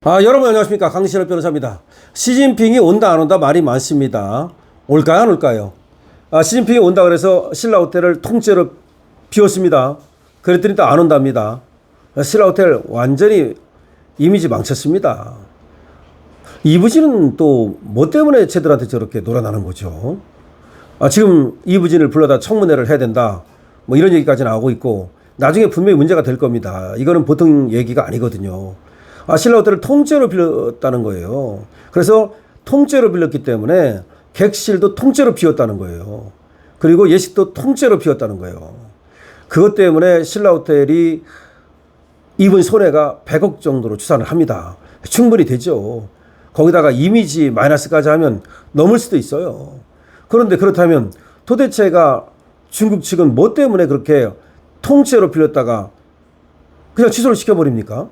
여러분 안녕하십니까. 강신업 변호사입니다. 시진핑이 온다 안 온다 말이 많습니다. 올까요 안 올까요? 시진핑이 온다 그래서 신라호텔을 통째로 비웠습니다. 그랬더니 또 안 온답니다. 신라호텔 완전히 이미지 망쳤습니다. 이부진은 또 뭐 때문에 쟤들한테 저렇게 놀아나는 거죠? 지금 이부진을 불러다 청문회를 해야 된다, 뭐 이런 얘기까지 나오고 있고, 나중에 분명히 문제가 될 겁니다. 이거는 보통 얘기가 아니거든요. 신라호텔을 통째로 빌렸다는 거예요. 그래서 통째로 빌렸기 때문에 객실도 통째로 비웠다는 거예요. 그리고 예식도 통째로 비웠다는 거예요. 그것 때문에 신라호텔이 입은 손해가 100억 정도로 추산을 합니다. 충분히 되죠. 거기다가 이미지 마이너스까지 하면 넘을 수도 있어요. 그런데 그렇다면 도대체가 중국 측은 뭐 때문에 그렇게 통째로 빌렸다가 그냥 취소를 시켜버립니까?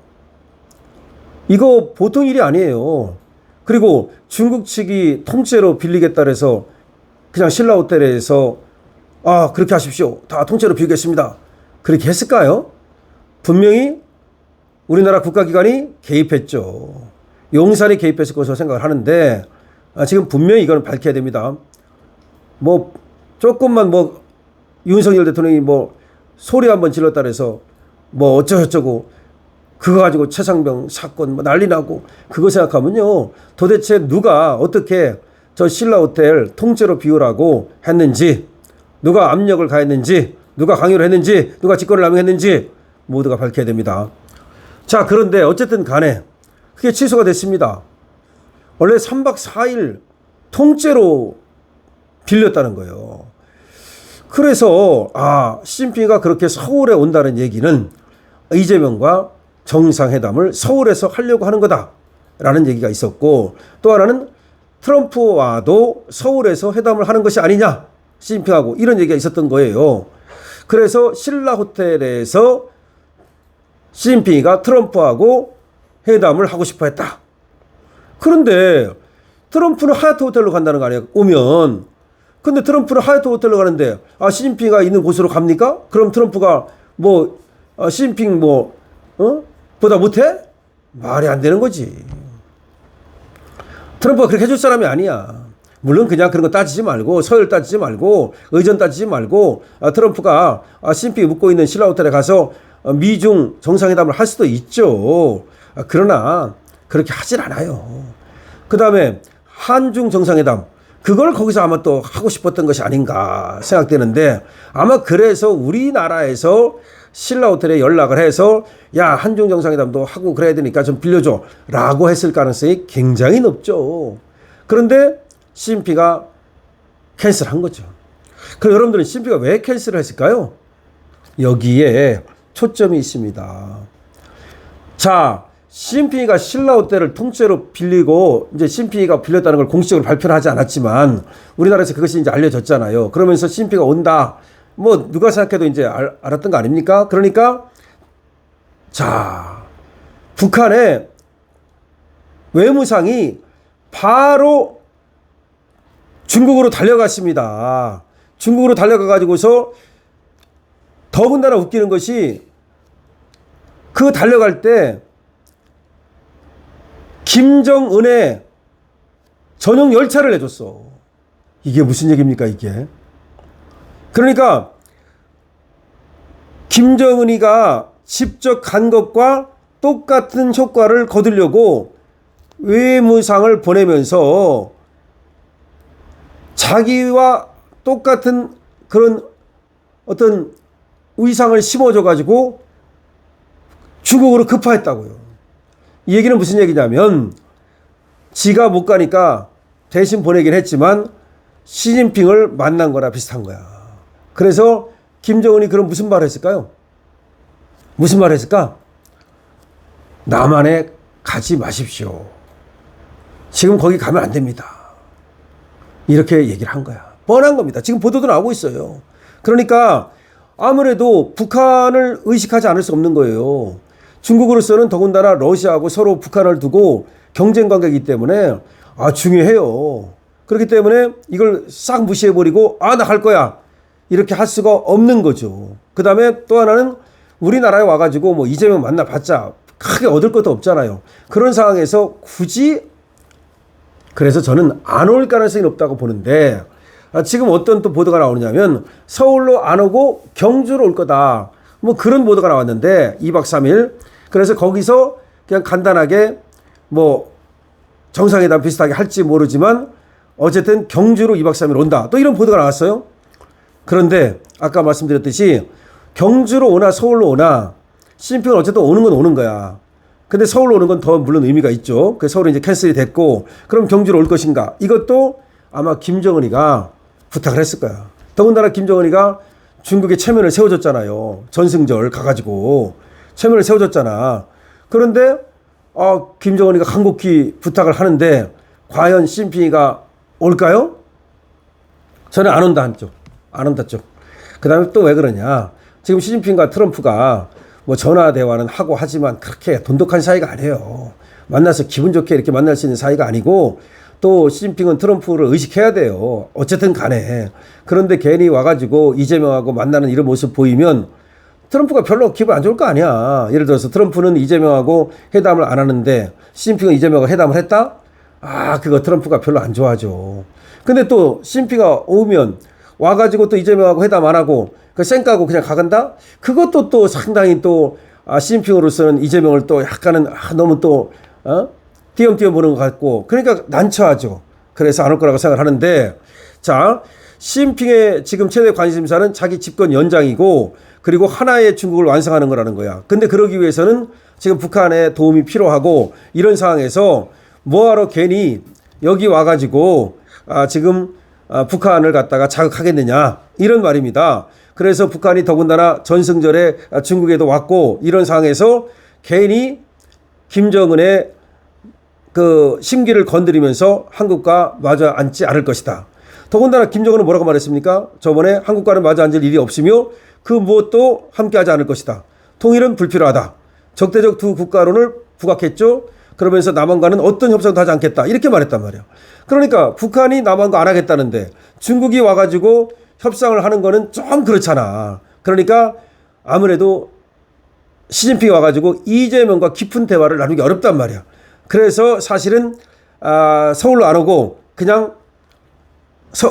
이거 보통 일이 아니에요. 그리고 중국 측이 통째로 빌리겠다 해서 그냥 신라호텔에서 그렇게 하십시오, 다 통째로 비우겠습니다, 그렇게 했을까요? 분명히 우리나라 국가기관이 개입했죠. 용산이 개입했을 것으로 생각을 하는데, 지금 분명히 이건 밝혀야 됩니다. 뭐 조금만 윤석열 대통령이 소리 한번 질렀다 해서 어쩌고저쩌고 그거 가지고 최상병 사건 난리 나고, 그거 생각하면요, 도대체 누가 어떻게 저 신라호텔 통째로 비우라고 했는지, 누가 압력을 가했는지, 누가 강요를 했는지, 누가 직권을 남용했는지 모두가 밝혀야 됩니다. 자, 그런데 어쨌든 간에 그게 취소가 됐습니다. 원래 3박 4일 통째로 빌렸다는 거예요. 그래서 시진핑이가 그렇게 서울에 온다는 얘기는 이재명과 정상회담을 서울에서 하려고 하는 거다라는 얘기가 있었고, 또 하나는 트럼프와도 서울에서 회담을 하는 것이 아니냐, 시진핑하고, 이런 얘기가 있었던 거예요. 그래서 신라호텔에서 시진핑이가 트럼프하고 회담을 하고 싶어 했다. 그런데 트럼프는 하얏트 호텔로 간다는 거 아니에요, 오면. 근데 트럼프는 하얏트 호텔로 가는데 시진핑이가 있는 곳으로 갑니까? 그럼 트럼프가 시진핑 보다 못해? 말이 안 되는 거지. 트럼프가 그렇게 해줄 사람이 아니야. 물론 그냥 그런 거 따지지 말고, 서열 따지지 말고, 의전 따지지 말고, 트럼프가 시진핑이 묵고 있는 신라호텔에 가서 미중 정상회담을 할 수도 있죠. 그러나 그렇게 하질 않아요. 그 다음에 한중 정상회담, 그걸 거기서 아마 또 하고 싶었던 것이 아닌가 생각되는데, 아마 그래서 우리나라에서 신라호텔에 연락을 해서 한중 정상회담도 하고 그래야 되니까 좀 빌려줘 라고 했을 가능성이 굉장히 높죠. 그런데 시진핑이가 캔슬한 거죠. 그럼 여러분들은 시진핑이가 왜 캔슬을 했을까요? 여기에 초점이 있습니다. 자, 시진핑이가 신라호텔을 통째로 빌리고, 이제 시진핑이가 빌렸다는 걸 공식적으로 발표를 하지 않았지만 우리나라에서 그것이 이제 알려졌잖아요. 그러면서 시진핑이가 온다, 누가 생각해도 이제 알았던 거 아닙니까? 그러니까 자, 북한의 외무상이 바로 중국으로 달려갔습니다. 중국으로 달려가가지고서 더군다나 웃기는 것이, 그 달려갈 때 김정은의 전용 열차를 내줬어. 이게 무슨 얘기입니까, 이게? 그러니까 김정은이가 직접 간 것과 똑같은 효과를 거두려고 외무상을 보내면서 자기와 똑같은 그런 어떤 위상을 심어줘가지고 중국으로 급파했다고요. 이 얘기는 무슨 얘기냐면, 지가 못 가니까 대신 보내긴 했지만 시진핑을 만난 거나 비슷한 거야. 그래서 김정은이 그럼 무슨 말을 했을까요? 무슨 말을 했을까? 남한에 가지 마십시오, 지금 거기 가면 안 됩니다, 이렇게 얘기를 한 거야. 뻔한 겁니다. 지금 보도도 나오고 있어요. 그러니까 아무래도 북한을 의식하지 않을 수 없는 거예요. 중국으로서는 더군다나 러시아하고 서로 북한을 두고 경쟁 관계이기 때문에 중요해요. 그렇기 때문에 이걸 싹 무시해버리고 나 갈 거야, 이렇게 할 수가 없는 거죠. 그 다음에 또 하나는 우리나라에 와가지고 이재명 만나봤자 크게 얻을 것도 없잖아요. 그런 상황에서 굳이 그래서 저는 안 올 가능성이 높다고 보는데 지금 어떤 또 보도가 나오느냐면 서울로 안 오고 경주로 올 거다. 뭐 그런 보도가 나왔는데 2박 3일. 그래서 거기서 그냥 간단하게 뭐 정상회담 비슷하게 할지 모르지만 어쨌든 경주로 2박 3일 온다. 또 이런 보도가 나왔어요. 그런데 아까 말씀드렸듯이 경주로 오나 서울로 오나 시진핑은 어쨌든 오는 건 오는 거야. 근데 서울로 오는 건 더 물론 의미가 있죠. 그 서울이 이제 캔슬이 됐고 그럼 경주로 올 것인가? 이것도 아마 김정은이가 부탁을 했을 거야. 더군다나 김정은이가 중국에 체면을 세워줬잖아요. 전승절 가가지고 체면을 세워줬잖아. 그런데 김정은이가 간곡히 부탁을 하는데 과연 시진핑이가 올까요? 저는 안 온다 한쪽. 안 온다 쪽. 그 다음에 또 왜 그러냐. 지금 시진핑과 트럼프가 뭐 전화 대화는 하고 하지만 그렇게 돈독한 사이가 아니에요. 만나서 기분 좋게 이렇게 만날 수 있는 사이가 아니고 또 시진핑은 트럼프를 의식해야 돼요. 어쨌든 간에. 그런데 괜히 와가지고 이재명하고 만나는 이런 모습 보이면 트럼프가 별로 기분 안 좋을 거 아니야. 예를 들어서 트럼프는 이재명하고 회담을 안 하는데 시진핑은 이재명하고 회담을 했다? 그거 트럼프가 별로 안 좋아하죠. 근데 또 시진핑이 오면 와가지고 또 이재명하고 회담 안 하고 그 쌩까고 그냥 가간다? 그것도 또 상당히 또 시진핑으로서는 이재명을 또 약간은 너무 또 띄엄띄엄 보는 것 같고 그러니까 난처하죠. 그래서 안 올 거라고 생각을 하는데 자 시진핑의 지금 최대 관심사는 자기 집권 연장이고 그리고 하나의 중국을 완성하는 거라는 거야. 근데 그러기 위해서는 지금 북한의 도움이 필요하고 이런 상황에서 뭐하러 괜히 여기 와가지고 지금 북한을 갖다가 자극하겠느냐 이런 말입니다. 그래서 북한이 더군다나 전승절에 중국에도 왔고 이런 상황에서 괜히 김정은의 그 심기를 건드리면서 한국과 마주 앉지 않을 것이다. 더군다나 김정은은 뭐라고 말했습니까? 저번에 한국과는 마주 앉을 일이 없으며 그 무엇도 함께하지 않을 것이다. 통일은 불필요하다. 적대적 두 국가론을 부각했죠. 그러면서 남한과는 어떤 협상도 하지 않겠다. 이렇게 말했단 말이야. 그러니까 북한이 남한과 안 하겠다는데 중국이 와가지고 협상을 하는 거는 좀 그렇잖아. 그러니까 아무래도 시진핑이 와가지고 이재명과 깊은 대화를 나누기 어렵단 말이야. 그래서 사실은 서울로 안 오고 그냥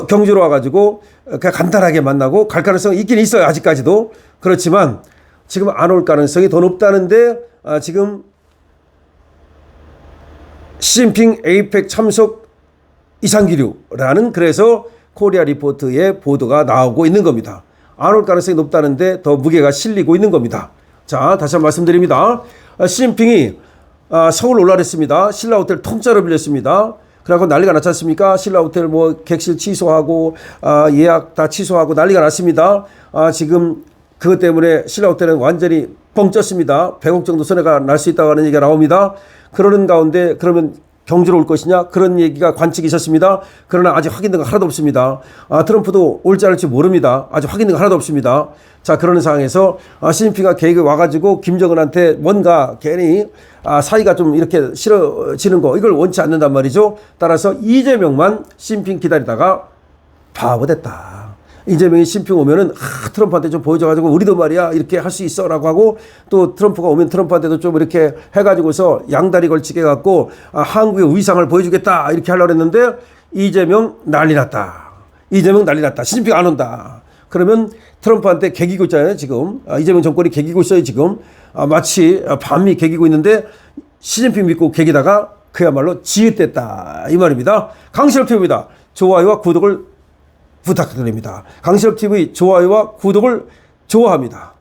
경주로 와가지고 그냥 간단하게 만나고 갈 가능성이 있긴 있어요. 아직까지도. 그렇지만 지금 안 올 가능성이 더 높다는데 지금 시진핑 에이펙 참석 이상기류라는 그래서 코리아 리포트의 보도가 나오고 있는 겁니다. 안 올 가능성이 높다는데 더 무게가 실리고 있는 겁니다. 자, 다시 한번 말씀드립니다. 시진핑이 서울 올라랬습니다. 신라호텔 통째로 빌렸습니다. 그래갖고 난리가 났지 않습니까? 신라호텔 뭐 객실 취소하고 예약 다 취소하고 난리가 났습니다. 지금 그것 때문에 신라호텔은 완전히 뻥 쪘습니다. 100억 정도 손해가 날 수 있다고 하는 얘기가 나옵니다. 그러는 가운데 그러면 경주로 올 것이냐 그런 얘기가 관측이 있었습니다. 그러나 아직 확인된 거 하나도 없습니다. 트럼프도 올지 않을지 모릅니다. 아직 확인된 거 하나도 없습니다. 자, 그러는 상황에서 시진핑이 계획이 와가지고 김정은한테 뭔가 괜히 사이가 좀 이렇게 싫어지는 거 이걸 원치 않는단 말이죠. 따라서 이재명만 시진핑 기다리다가 바보 됐다. 이재명이 시진핑 오면은 트럼프한테 좀 보여줘가지고 우리도 말이야 이렇게 할 수 있어라고 하고 또 트럼프가 오면 트럼프한테도 좀 이렇게 해가지고서 양다리 걸치게 해갖고 한국의 위상을 보여주겠다 이렇게 하려고 했는데 이재명 난리 났다. 이재명 난리 났다. 시진핑 안 온다. 그러면 트럼프한테 개기고 있잖아요 지금. 이재명 정권이 개기고 있어요 지금. 마치 반미 개기고 있는데 시진핑 믿고 개기다가 그야말로 지읒됐다 이 말입니다. 강실업TV입니다. 좋아요와 구독을 부탁드립니다. 강실업TV 좋아요와 구독을 좋아합니다.